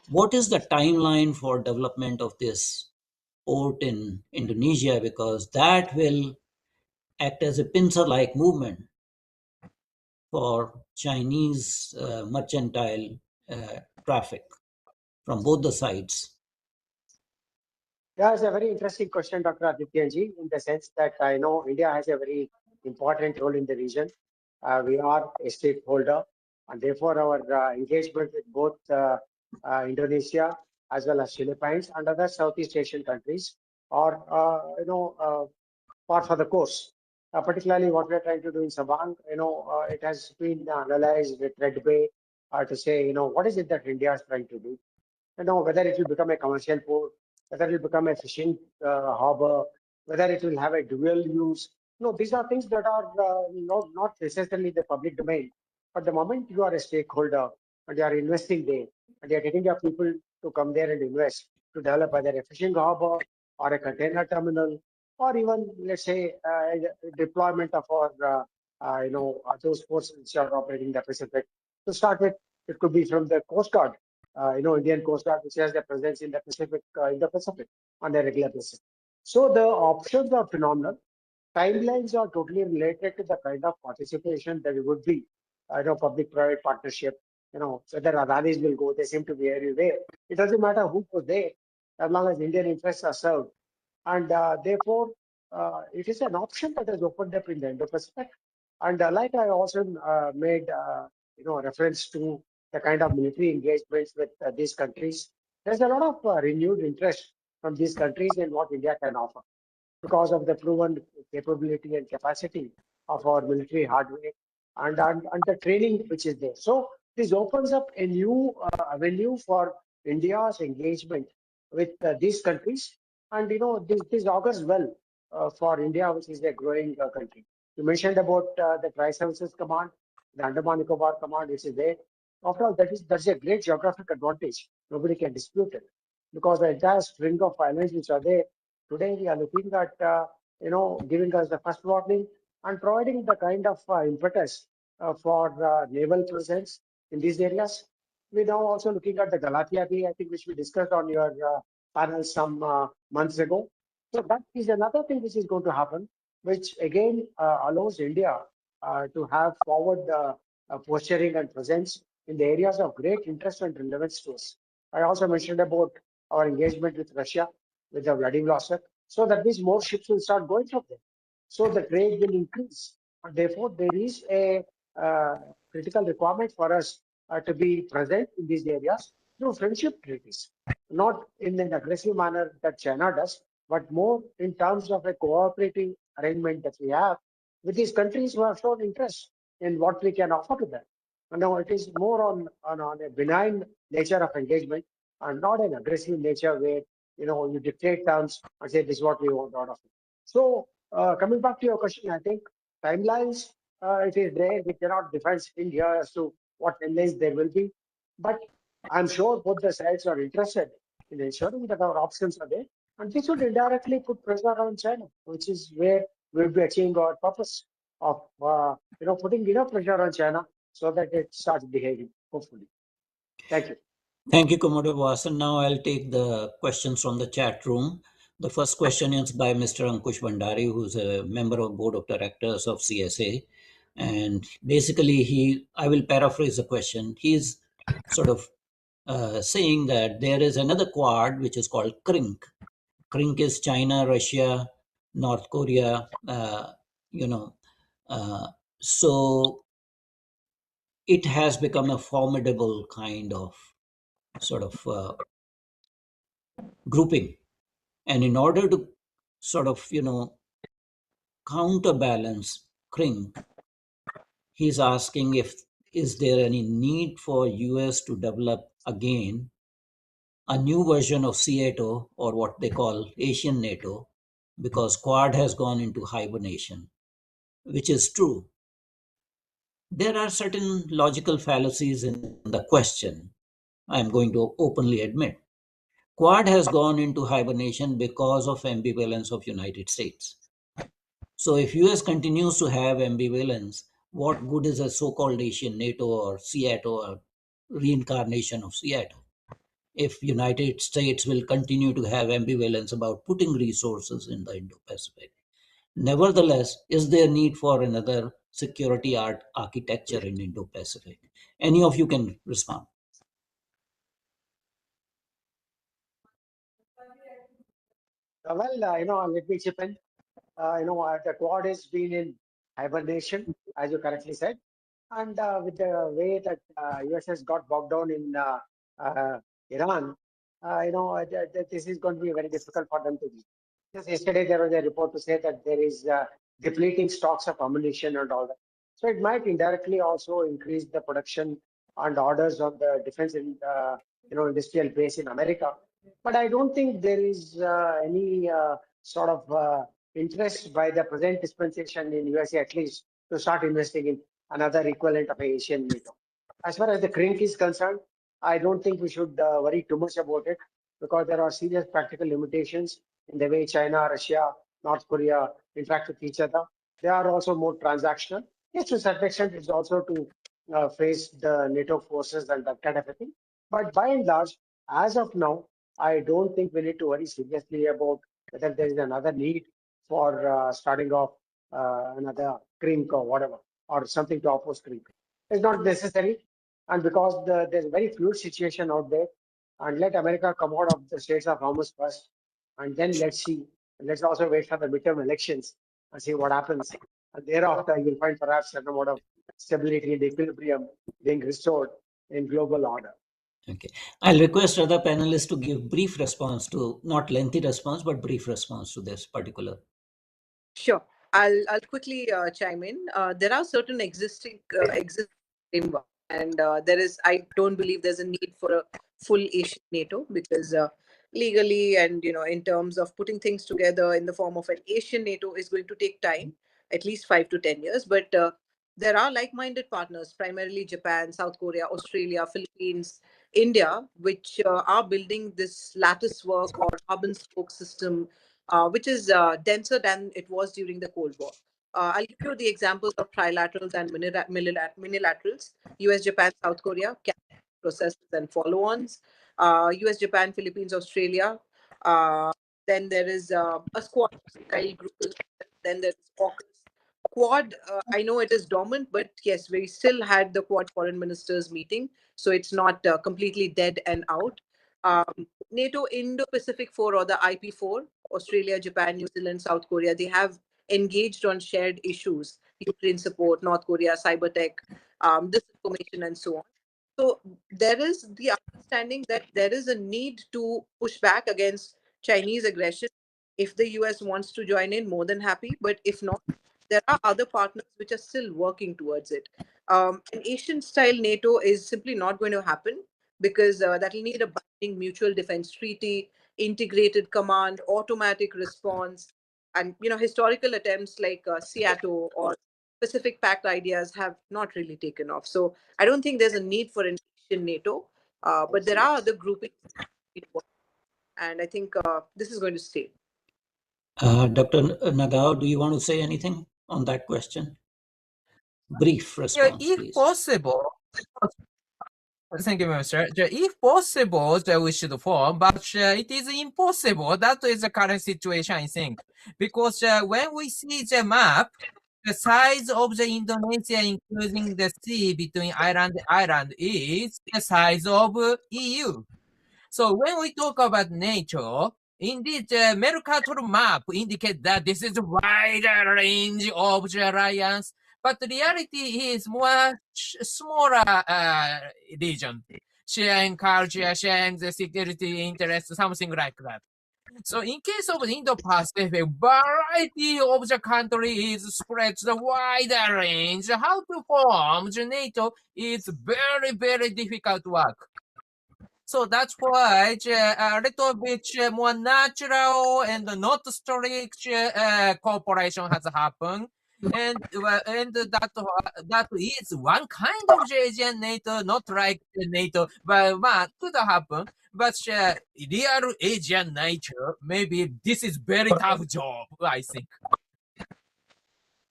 What is the timeline for development of this port in Indonesia? Because that will act as a pincer-like movement for Chinese mercantile traffic from both the sides. Yeah, it's a very interesting question, Dr. Adityanjee, in the sense that I know India has a very important role in the region. We are a stakeholder, and therefore our engagement with both Indonesia as well as Philippines and other Southeast Asian countries are, par for the course. Particularly what we're trying to do in Sabang, it has been analyzed with Red Bay to say, what is it that India is trying to do? Whether it will become a commercial port, whether it will become a fishing harbor, whether it will have a dual use. No, these are things that are not necessarily the public domain. But the moment you are a stakeholder and you are investing there and you are getting your people to come there and invest to develop either a fishing harbor or a container terminal or even, let's say, deployment of our, those ports which are operating in the Pacific. To start with, it could be from the Coast Guard, Indian Coast Guard, which has a presence in the Pacific on a regular basis. So the options are phenomenal. Timelines are totally related to the kind of participation that it would be. Public-private partnership. Whether Adanis will go, they seem to be everywhere. It doesn't matter who goes there, as long as Indian interests are served. And therefore, it is an option that has opened up in the Indo-Pacific. And like I also made, reference to the kind of military engagements with these countries, there's a lot of renewed interest from these countries in what India can offer because of the proven capability and capacity of our military hardware and the training which is there. So this opens up a new avenue for India's engagement with these countries. And this augurs well for India, which is a growing country. You mentioned about the Tri-Services Command, the Andaman Nicobar Command, which is there. After all, that's a great geographic advantage. Nobody can dispute it because the entire string of islands which are there today, we are looking at giving us the first warning and providing the kind of impetus for naval presence in these areas. We're now also looking at the Galatia Bay, I think, which we discussed on your panel some months ago. So that is another thing which is going to happen, which again allows India to have forward posturing and presence in the areas of great interest and relevance to us. I also mentioned about our engagement with Russia, with the Vladivostok. So that means more ships will start going from there. So the trade will increase. And therefore, there is a critical requirement for us to be present in these areas through friendship treaties, not in an aggressive manner that China does, but more in terms of a cooperative arrangement that we have with these countries who have shown interest in what we can offer to them. And now it is more on a benign nature of engagement and not an aggressive nature where you dictate terms and say this is what we want out of it. So coming back to your question, I think timelines, it is there. We cannot define in here as to what timelines there will be, but I'm sure both the sides are interested in ensuring that our options are there, and this would indirectly put pressure on China, which is where we'll be achieving our purpose of putting enough pressure on China so that it starts behaving. Hopefully, thank you. Thank you, Commodore Vasan. Now I'll take the questions from the chat room. The first question is by Mr. Ankush Bhandari, who's a member of Board of Directors of CSA. And basically, I will paraphrase the question. He's sort of saying that there is another quad which is called CRINC. CRINC is China, Russia, North Korea, so it has become a formidable kind of sort of grouping. And in order to sort of, counterbalance CRINC, he's asking if is there any need for US to develop again a new version of CATO or what they call Asian NATO, because Quad has gone into hibernation, which is true. There are certain logical fallacies in the question, I'm going to openly admit. Quad has gone into hibernation because of ambivalence of United States. So if US continues to have ambivalence, what good is a so-called Asian NATO or CATO or reincarnation of CATO? If United States will continue to have ambivalence about putting resources in the Indo-Pacific. Nevertheless, is there need for another security architecture in Indo-Pacific? Any of you can respond. Let me chip in. The Quad has been in hibernation, as you correctly said, and with the way that US has got bogged down in Iran, this is going to be very difficult for them to be. Just yesterday, there was a report to say that there is depleting stocks of ammunition and all that. So it might indirectly also increase the production and orders on the defense industrial base in America. But I don't think there is any sort of interest by the present dispensation in USA at least to start investing in another equivalent of Asian NATO. As far as the CRINC is concerned, I don't think we should worry too much about it because there are serious practical limitations in the way China, Russia, North Korea interact with each other. They are also more transactional. Yes, to a certain extent, it's also to face the NATO forces and that kind of a thing. But by and large, as of now, I don't think we need to worry seriously about whether there is another need for starting off another CRINC or whatever, or something to oppose CRINC. It's not necessary. And because there's a very fluid situation out there, and let America come out of the States of Hormuz first, and then let's see. Let's also wait for the midterm elections and see what happens. And thereafter, you'll find perhaps a amount of stability and equilibrium being restored in global order. Okay. I'll request other panelists to give brief response to, not lengthy response, but brief response to this particular. Sure. I'll quickly chime in. There are certain existing framework, and I don't believe there's a need for a full Asian NATO because legally and in terms of putting things together in the form of an Asian NATO is going to take time, at least 5 to 10 years. But there are like-minded partners, primarily Japan, South Korea, Australia, Philippines, India, which are building this lattice work or hub and spoke system, which is denser than it was during the Cold War. I'll give you the examples of trilaterals and minilaterals: US, Japan, South Korea, processes and follow-ons, US, Japan, Philippines, Australia. Then there is a squad style group. Then there is AUKUS. Quad, I know it is dormant, but yes, we still had the Quad foreign ministers meeting, so it's not completely dead and out. NATO Indo-Pacific 4 or the IP4, Australia, Japan, New Zealand, South Korea, they have engaged on shared issues, Ukraine support, North Korea, cyber tech, disinformation, and so on. So there is the understanding that there is a need to push back against Chinese aggression. If the US wants to join in, more than happy. But if not, there are other partners which are still working towards it. An Asian style NATO is simply not going to happen because that will need a binding mutual defense treaty, integrated command, automatic response, and historical attempts like Seattle or Pacific Pact ideas have not really taken off. So I don't think there's a need for an Asian NATO, but there are other groupings, and I think this is going to stay. Dr. Nagao, do you want to say anything on that question? Brief response, if please. possible, thank you, Mr. If possible, we should form, but it is impossible. That is the current situation, I think. Because when we see the map, the size of the Indonesia, including the sea between island and island, is the size of EU. So when we talk about NATO, indeed, the Mercator map indicates that this is a wider range of the alliance, but the reality is much smaller region, sharing culture, sharing the security interest, something like that. So in case of the Indo-Pacific, variety of the countries spreads the wider range. How to form the NATO is very, very difficult work. So that's why a little bit more natural and not strict cooperation has happened. And that is one kind of Asian NATO, not like the NATO, but could happen. But real Asian nature, maybe this is very tough job, I think.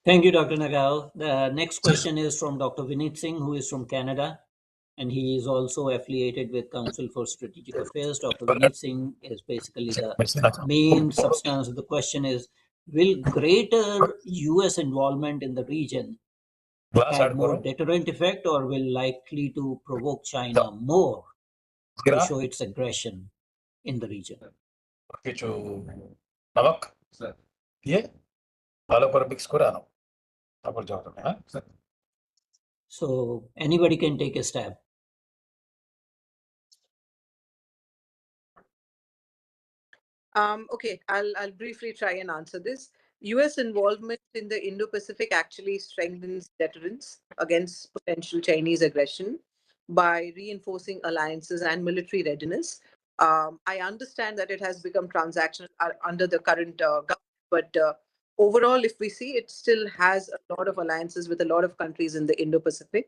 Thank you, Dr. Nagao. The next question is from Dr. Vinit Singh, who is from Canada, and he is also affiliated with Council for Strategic Affairs. Dr. Vinit Singh is basically the main substance of the question is, will greater US involvement in the region have more deterrent effect or will likely to provoke China more to show its aggression in the region? নমক দিয়ে ভালো করে mix করে আনো, তারপর জল দেবে। হ্যাঁ sir. So anybody can take a stab. Okay, I'll briefly try and answer this. U.S. involvement in the Indo-Pacific actually strengthens deterrence against potential Chinese aggression by reinforcing alliances and military readiness. I understand that it has become transactional under the current government, but overall, if we see, it still has a lot of alliances with a lot of countries in the Indo-Pacific.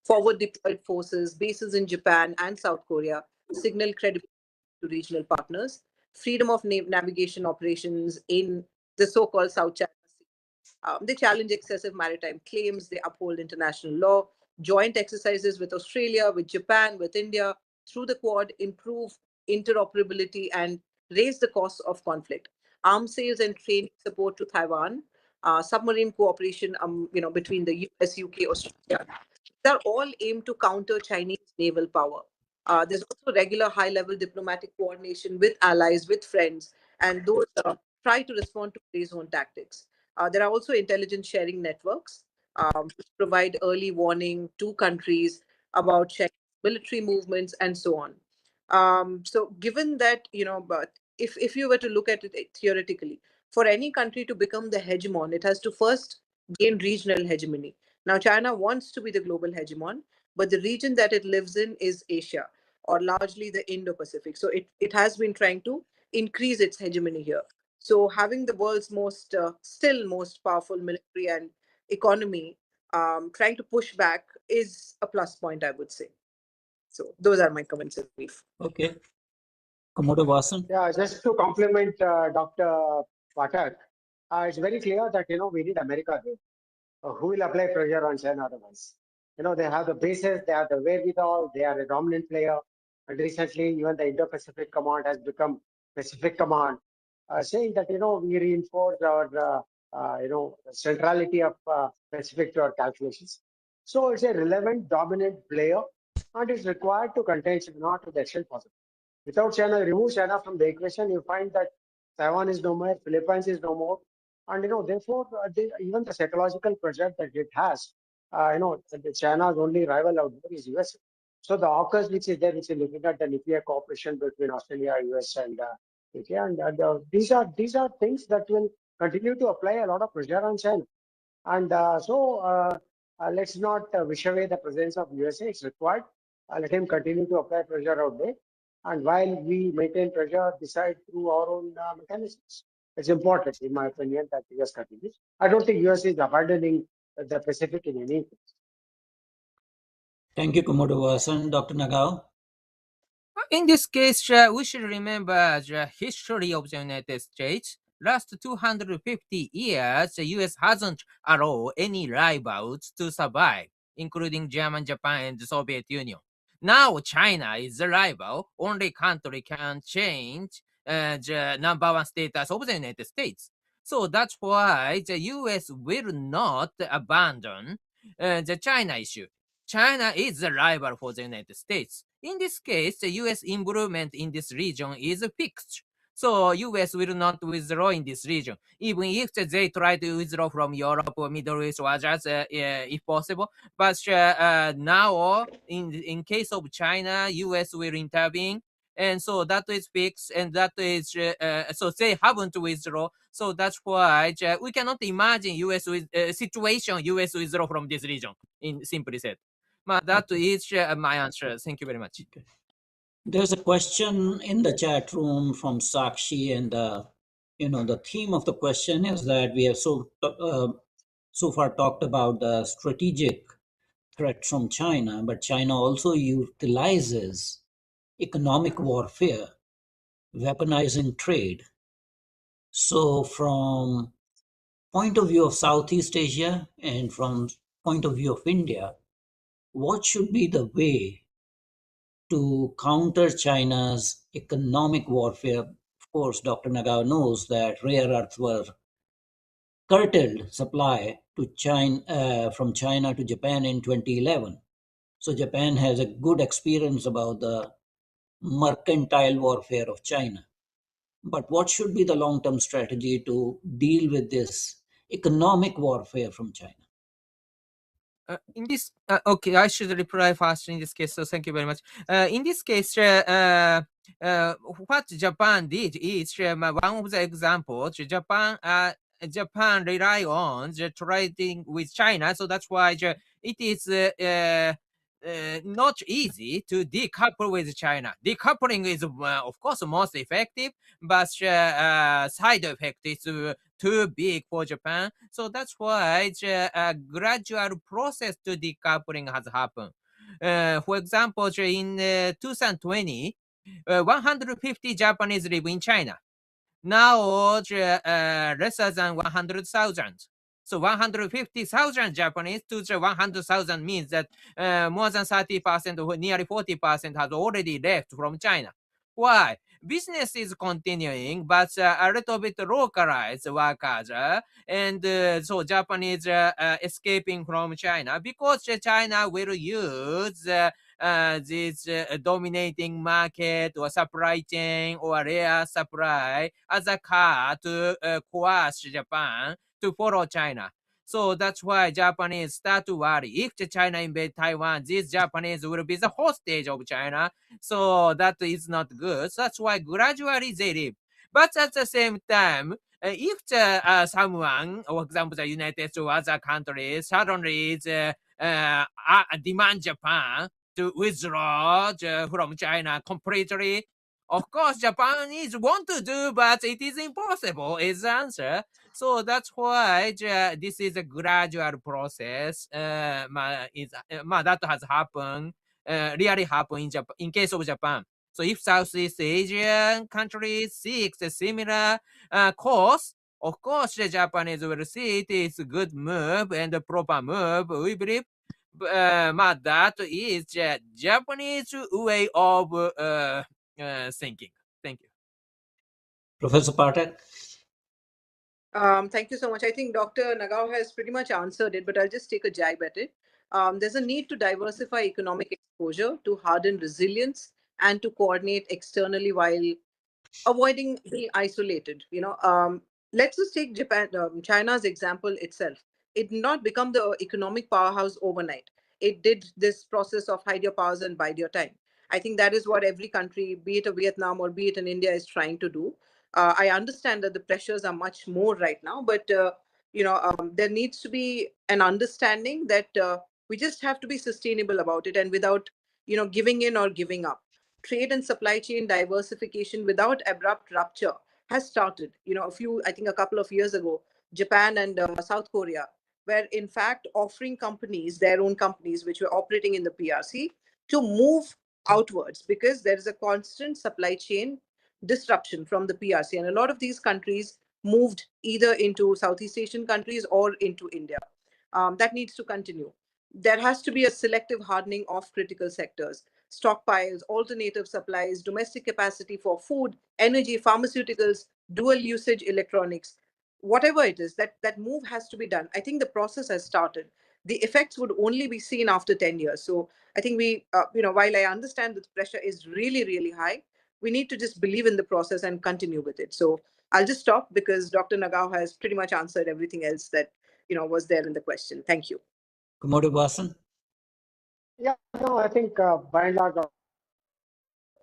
Forward deployed forces, bases in Japan and South Korea signal credibility to regional partners. Freedom of navigation operations in the so-called South China Sea. They challenge excessive maritime claims. They uphold international law. Joint exercises with Australia, with Japan, with India through the Quad improve interoperability and raise the costs of conflict. Arms sales and training support to Taiwan. Submarine cooperation, between the US, UK, Australia. They're all aimed to counter Chinese naval power. There's also regular high level diplomatic coordination with allies, with friends, and those try to respond to gray zone tactics. There are also intelligence sharing networks which provide early warning to countries about Chinese military movements and so on. So, given that, but if you were to look at it theoretically, for any country to become the hegemon, it has to first gain regional hegemony. Now, China wants to be the global hegemon, but the region that it lives in is Asia, or largely the Indo-Pacific. So it has been trying to increase its hegemony here. So having the world's still most powerful military and economy trying to push back is a plus point, I would say. So those are my comments in brief. Okay. Commodore Vasan. Yeah, just to compliment Dr. Pathak, it's very clear that we need America there. Who will apply pressure on China otherwise? They have the bases, they have the wherewithal, they are a dominant player. And recently, even the Indo-Pacific Command has become Pacific Command, saying that we reinforce our centrality of Pacific to our calculations. So it's a relevant, dominant player, and it's required to contain China to the extent possible. Without China, remove China from the equation, you find that Taiwan is no more, Philippines is no more, and therefore, even the psychological pressure that it has, China's only rival out there is US. So the AUKUS which is there, which is looking at the nuclear cooperation between Australia, US, and UK, and these are things that will continue to apply a lot of pressure on China. And let's not wish away the presence of USA. It's required. Let him continue to apply pressure out there. And while we maintain pressure, decide through our own mechanisms. It's important, in my opinion, that US continues. I don't think US is abandoning the Pacific in any case. Thank you, Commodore Vasan. Dr. Nagao. In this case, we should remember the history of the United States. Last 250 years, the US hasn't allowed any rivals to survive, including German, Japan, and the Soviet Union. Now China is the rival. Only country can change the number one status of the United States. So that's why the US will not abandon the China issue. China is the rival for the United States. In this case, the US involvement in this region is fixed. So US will not withdraw in this region, even if they try to withdraw from Europe or Middle East or others, if possible. But now, in case of China, US will intervene, and so that is fixed, and that is so they haven't withdraw. So that's why we cannot imagine US with situation US withdraw from this region. In simply said, that is my answer. Thank you very much. Okay. There's a question in the chat room from Sakshi, and the theme of the question is that we have so far talked about the strategic threat from China, but China also utilizes economic warfare, weaponizing trade. So from point of view of Southeast Asia and from point of view of India, what should be the way to counter China's economic warfare? Of course, Dr. Nagao knows that rare earths were curtailed supply to China, from China to Japan in 2011. So Japan has a good experience about the mercantile warfare of China. But what should be the long-term strategy to deal with this economic warfare from China? In this, okay, I should reply first in this case. So thank you very much. In this case, what Japan did is one of the examples. Japan rely on the trading with China, so that's why it is not easy to decouple with China. Decoupling is, of course, most effective, but side effect is too big for Japan. So that's why a gradual process to decoupling has happened. For example, in 2020, 150 Japanese live in China. Now, lesser than 100,000. So 150,000 Japanese to the 100,000 means that more than 30% or nearly 40% has already left from China. Why? Business is continuing, but a little bit localized workers, and so Japanese escaping from China because China will use this dominating market or supply chain or rare supply as a card to coerce Japan to follow China. So that's why Japanese start to worry. If China invade Taiwan, these Japanese will be the hostage of China. So that is not good. So that's why gradually they leave. But at the same time, if someone, for example, the United States or other countries suddenly demand Japan to withdraw from China completely, of course, Japanese want to do, but it is impossible, is the answer. So that's why this is a gradual process. That has happened, really happened in case of Japan. So if Southeast Asian countries seek a similar course, of course, the Japanese will see it is a good move and a proper move, we believe. That is Japanese way of thinking. Thank you. Professor Pathak? Thank you so much. I think Dr. Nagao has pretty much answered it, but I'll just take a jab at it. There's a need to diversify economic exposure, to harden resilience, and to coordinate externally while avoiding being isolated. Let's just take China's example itself. It did not become the economic powerhouse overnight. It did this process of hide your powers and bide your time. I think that is what every country, be it a Vietnam or be it in India, is trying to do. I understand that the pressures are much more right now, but there needs to be an understanding that we just have to be sustainable about it, and without giving in or giving up. Trade and supply chain diversification without abrupt rupture has started. I think a couple of years ago, Japan and South Korea were in fact offering companies, their own companies, which were operating in the PRC, to move outwards because there is a constant supply chain disruption from the PRC. And a lot of these countries moved either into Southeast Asian countries or into India. That needs to continue. There has to be a selective hardening of critical sectors, stockpiles, alternative supplies, domestic capacity for food, energy, pharmaceuticals, dual usage electronics, whatever it is, that move has to be done. I think the process has started. The effects would only be seen after 10 years. So I think while I understand that the pressure is really, really high, we need to just believe in the process and continue with it. So I'll just stop because Dr. Nagao has pretty much answered everything else that was there in the question. Thank you. Commodore Vasan? Yeah, no, I think by and large, the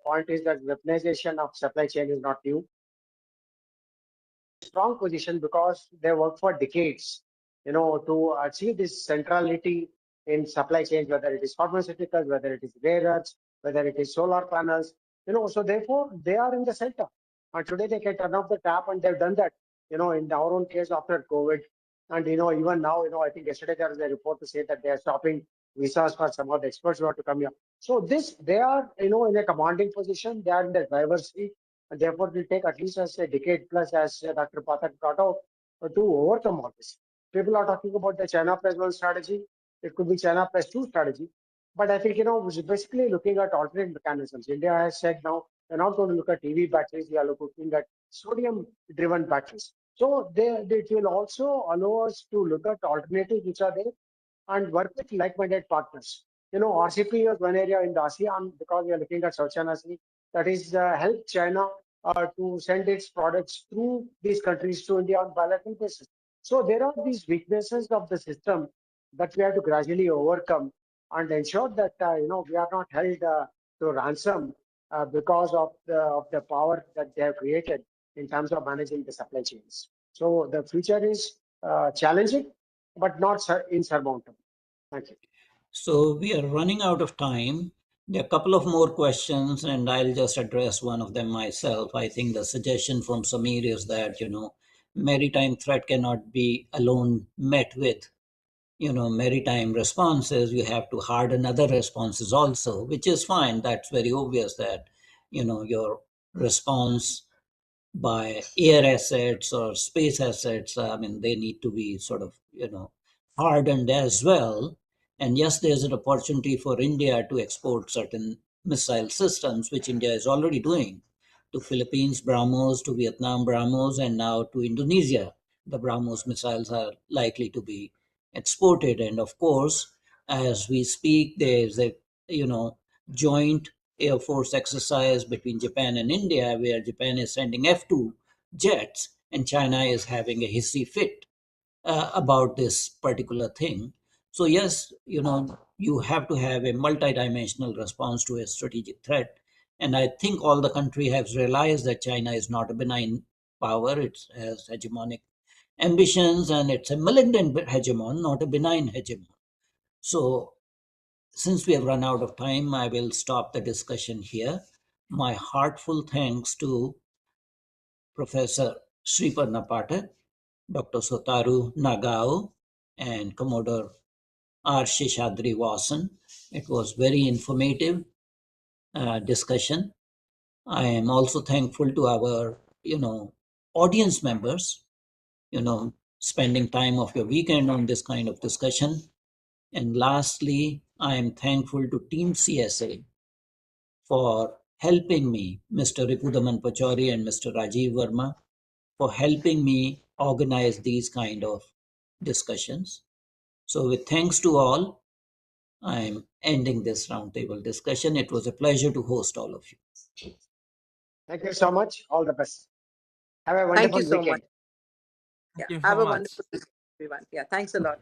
point is that weaponization of supply chain is not new. Strong position because they work for decades, to achieve this centrality in supply chains, whether it is pharmaceuticals, whether it is rare earths, whether it is solar panels, so therefore they are in the center. And today they can turn off the tap and they've done that, in our own case after COVID. And, even now, I think yesterday there was a report to say that they are stopping visas for some of the experts who are to come here. So they are, in a commanding position, they are in the driver's seat. And therefore, it will take at least a decade plus, as Dr. Pathak brought out, to overcome all this. People are talking about the China plus one strategy. It could be China plus two strategy. But I think, we're basically looking at alternate mechanisms. India has said now we're not going to look at EV batteries. We are looking at sodium-driven batteries. So it will also allow us to look at alternatives which are there and work with like-minded partners. RCP is one area in the ASEAN because we are looking at South China Sea that is help China to send its products through these countries to India on bilateral basis. So there are these weaknesses of the system that we have to gradually overcome and ensure that we are not held to ransom because of the power that they have created in terms of managing the supply chains. So the future is challenging, but not insurmountable. Thank you. So we are running out of time. There are a couple of more questions, and I'll just address one of them myself. I think the suggestion from Samir is that, maritime threat cannot be alone met with, maritime responses. You have to harden other responses also, which is fine. That's very obvious that, your response by air assets or space assets, I mean, they need to be sort of, hardened as well. And yes, there's an opportunity for India to export certain missile systems, which India is already doing to Philippines BrahMos, to Vietnam BrahMos, and now to Indonesia. The BrahMos missiles are likely to be exported. And of course, as we speak, there's a, joint Air Force exercise between Japan and India, where Japan is sending F-2 jets and China is having a hissy fit about this particular thing. So yes, you have to have a multidimensional response to a strategic threat. And I think all the country has realized that China is not a benign power. It has hegemonic ambitions, and it's a malignant hegemon, not a benign hegemon. So since we have run out of time, I will stop the discussion here. My heartful thanks to Professor Sriparna Pathak, Dr. Satoru Nagao, and Commodore R. Seshadri Vasan. It was very informative discussion. I am also thankful to our, audience members, spending time of your weekend on this kind of discussion. And lastly, I am thankful to Team CSA for helping me, Mr. Ripudaman Pachori and Mr. Rajiv Verma, for helping me organize these kind of discussions. So with thanks to all, I'm ending this roundtable discussion. It was a pleasure to host all of you. Thank you so much. All the best. Have a Thank you wonderful so much. weekend. Yeah. Thank you Have so a much. wonderful weekend, everyone. Yeah. Thanks a lot.